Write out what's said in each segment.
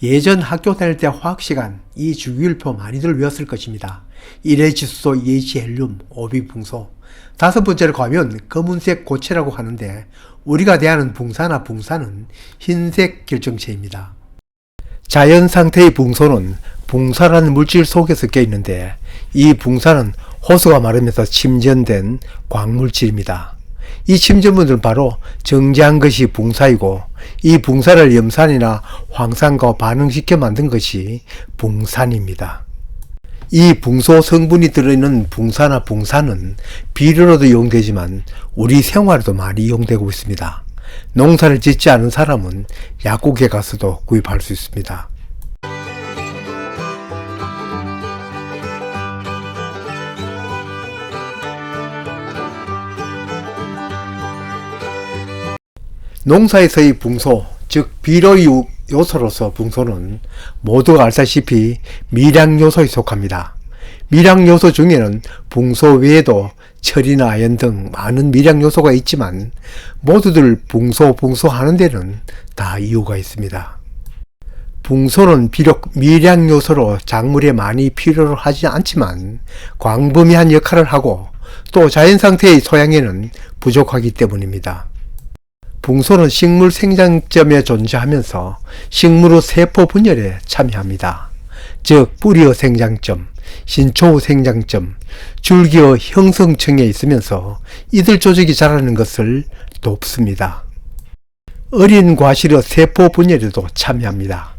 예전 학교 다닐 때 화학시간 이 주기율표 많이들 외웠을 것입니다. 1의 지수소, 2의 헬륨, 5비 붕소. 다섯 번째로 가면 검은색 고체라고 하는데 우리가 대하는 붕사나 붕산은 흰색 결정체입니다. 자연 상태의 붕소는 붕사라는 물질 속에서 껴있는데 이 붕사는 호수가 마르면서 침전된 광물질입니다. 이 침전물은 바로 정제한 것이 붕사이고 이 붕사를 염산이나 황산과 반응시켜 만든 것이 붕산입니다. 이 붕소 성분이 들어있는 붕사나 붕산은 비료로도 이용되지만 우리 생활에도 많이 이용되고 있습니다. 농사를 짓지 않은 사람은 약국에 가서도 구입할 수 있습니다. 농사에서의 붕소, 즉 비료의 요소로서 붕소는 모두가 알다시피 미량요소에 속합니다. 미량요소 중에는 붕소 외에도 철이나 아연 등 많은 미량요소가 있지만 모두들 붕소 하는 데는 다 이유가 있습니다. 붕소는 비록 미량요소로 작물에 많이 필요로 하지 않지만 광범위한 역할을 하고 또 자연상태의 소양에는 부족하기 때문입니다. 붕소는 식물 생장점에 존재하면서 식물의 세포 분열에 참여합니다. 즉 뿌리의 생장점, 신초의 생장점, 줄기의 형성층에 있으면서 이들 조직이 자라는 것을 돕습니다. 어린 과실의 세포 분열에도 참여합니다.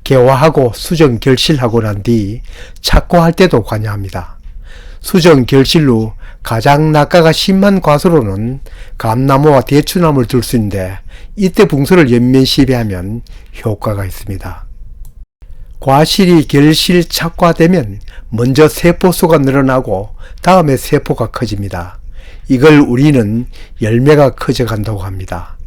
개화하고 수정 결실하고 난 뒤 착과할 때도 관여합니다. 수정 결실 후 가장 낙과가 심한 과수로는 감나무와 대추나무를 들 수 있는데 이때 붕소를 연면 시비하면 효과가 있습니다. 과실이 결실 착과되면 먼저 세포수가 늘어나고 다음에 세포가 커집니다. 이걸 우리는 열매가 커져간다고 합니다.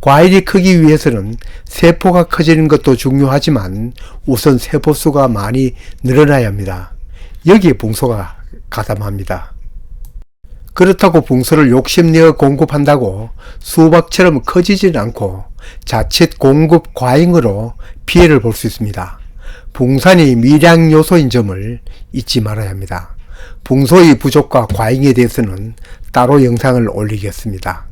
과일이 크기 위해서는 세포가 커지는 것도 중요하지만 우선 세포수가 많이 늘어나야 합니다. 여기에 붕소가 가담합니다. 그렇다고 붕소를 욕심내어 공급한다고 수박처럼 커지지는 않고 자칫 공급 과잉으로 피해를 볼 수 있습니다. 붕산이 미량 요소인 점을 잊지 말아야 합니다. 붕소의 부족과 과잉에 대해서는 따로 영상을 올리겠습니다.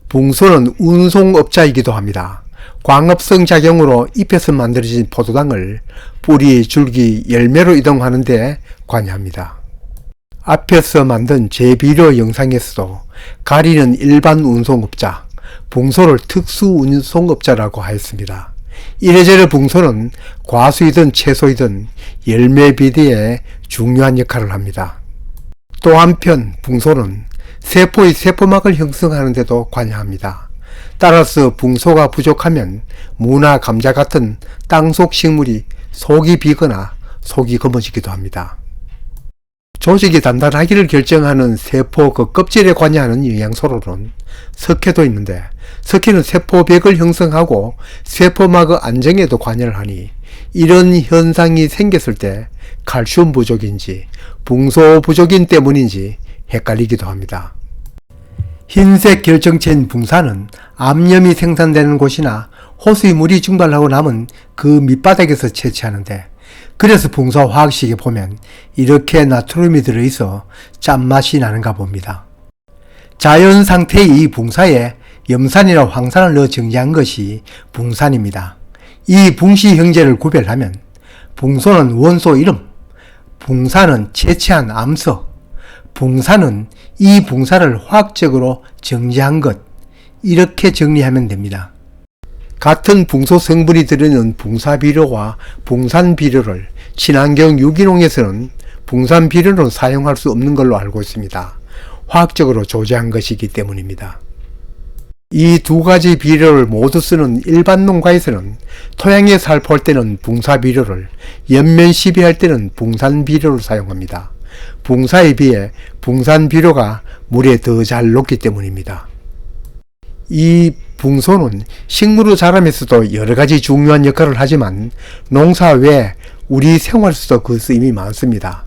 붕소는 운송업자이기도 합니다. 광합성 작용으로 잎에서 만들어진 포도당을 뿌리, 줄기, 열매로 이동하는 데 관여합니다. 앞에서 만든 제비료 영상에서도 가리는 일반 운송업자, 붕소를 특수 운송업자라고 하였습니다. 이래저래 붕소는 과수이든 채소이든 열매 비대에 중요한 역할을 합니다. 또 한편 붕소는 세포의 세포막을 형성하는 데도 관여합니다. 따라서 붕소가 부족하면 무나 감자 같은 땅속 식물이 속이 비거나 속이 검어지기도 합니다. 조직이 단단하기를 결정하는 세포 그 껍질에 관여하는 영양소로는 석회도 있는데 석회는 세포벽을 형성하고 세포막의 안정에도 관여를 하니 이런 현상이 생겼을 때 칼슘 부족인지 붕소 부족인 때문인지 헷갈리기도 합니다. 흰색 결정체인 붕산은 암염이 생산되는 곳이나 호수의 물이 증발하고 남은 그 밑바닥에서 채취하는데 그래서 붕소 화학식에 보면 이렇게 나트륨이 들어있어 짠맛이 나는가 봅니다. 자연 상태의 이 붕사에 염산이나 황산을 넣어 정제한 것이 붕산입니다. 이 붕시 형제를 구별하면 붕소는 원소 이름, 붕산은 채취한 암석, 붕산은 이 붕사를 화학적으로 정제한 것, 이렇게 정리하면 됩니다. 같은 붕소 성분이 들어있는 붕사비료와 붕산비료를 친환경 유기농에서는 붕산비료로 사용할 수 없는 걸로 알고 있습니다. 화학적으로 조제한 것이기 때문입니다. 이 두 가지 비료를 모두 쓰는 일반 농가에서는 토양에 살포할 때는 붕사비료를, 연면 시비할 때는 붕산비료를 사용합니다. 붕사에 비해 붕산비료가 물에 더 잘 녹기 때문입니다. 이 붕소는 식물의 자람에서도 여러가지 중요한 역할을 하지만 농사 외에 우리 생활에서도 그 쓰임이 많습니다.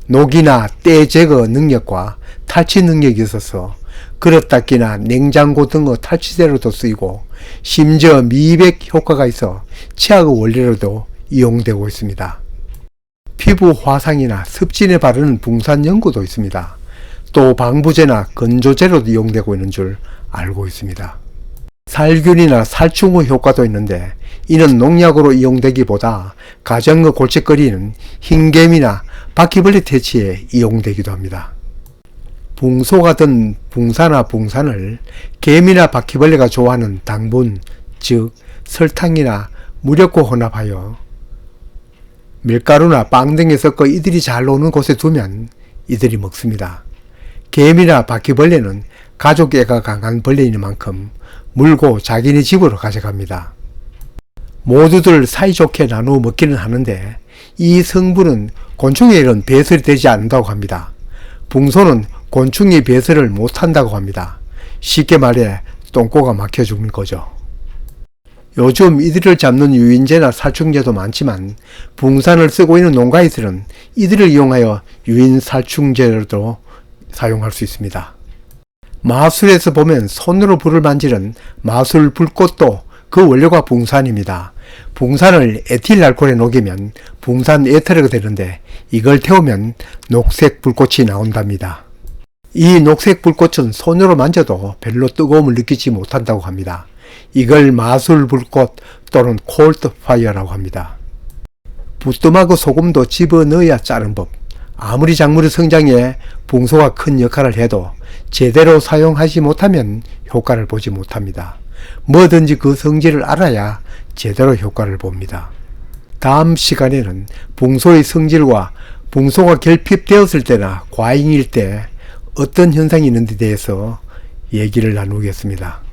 녹이나 때 제거 능력과 탈취 능력이 있어서 그릇 닦기나 냉장고 등의 탈취제로도 쓰이고 심지어 미백 효과가 있어 치약의 원료로도 이용되고 있습니다. 피부 화상이나 습진에 바르는 붕산 연고도 있습니다. 또 방부제나 건조제로도 이용되고 있는 줄 알고 있습니다. 살균이나 살충의 효과도 있는데 이는 농약으로 이용되기보다 가정의 골칫거리는 흰개미나 바퀴벌레 퇴치에 이용되기도 합니다. 붕소가 든 붕사나 붕산을 개미나 바퀴벌레가 좋아하는 당분, 즉 설탕이나 무력과 혼합하여 밀가루나 빵 등에 섞어 이들이 잘 노는 곳에 두면 이들이 먹습니다. 개미나 바퀴벌레는 가족애가 강한 벌레인 만큼 물고 자기네 집으로 가져갑니다. 모두들 사이좋게 나누어 먹기는 하는데 이 성분은 곤충에 이런 배설이 되지 않는다고 합니다. 붕소는 곤충이 배설을 못한다고 합니다. 쉽게 말해 똥꼬가 막혀 죽는 거죠. 요즘 이들을 잡는 유인제나 살충제도 많지만 붕산을 쓰고 있는 농가에서는 이들을 이용하여 유인 살충제로도 사용할 수 있습니다. 마술에서 보면 손으로 불을 만지는 마술 불꽃도 그 원료가 붕산입니다. 붕산을 에틸알코올에 녹이면 붕산 에터르가 되는데 이걸 태우면 녹색 불꽃이 나온답니다. 이 녹색 불꽃은 손으로 만져도 별로 뜨거움을 느끼지 못한다고 합니다. 이걸 마술 불꽃 또는 콜드 파이어라고 합니다. 부뚜막의 소금도 집어넣어야 짜는 법. 아무리 작물의 성장에 붕소가 큰 역할을 해도 제대로 사용하지 못하면 효과를 보지 못합니다. 뭐든지 그 성질을 알아야 제대로 효과를 봅니다. 다음 시간에는 붕소의 성질과 붕소가 결핍되었을 때나 과잉일 때 어떤 현상이 있는데 대해서 얘기를 나누겠습니다.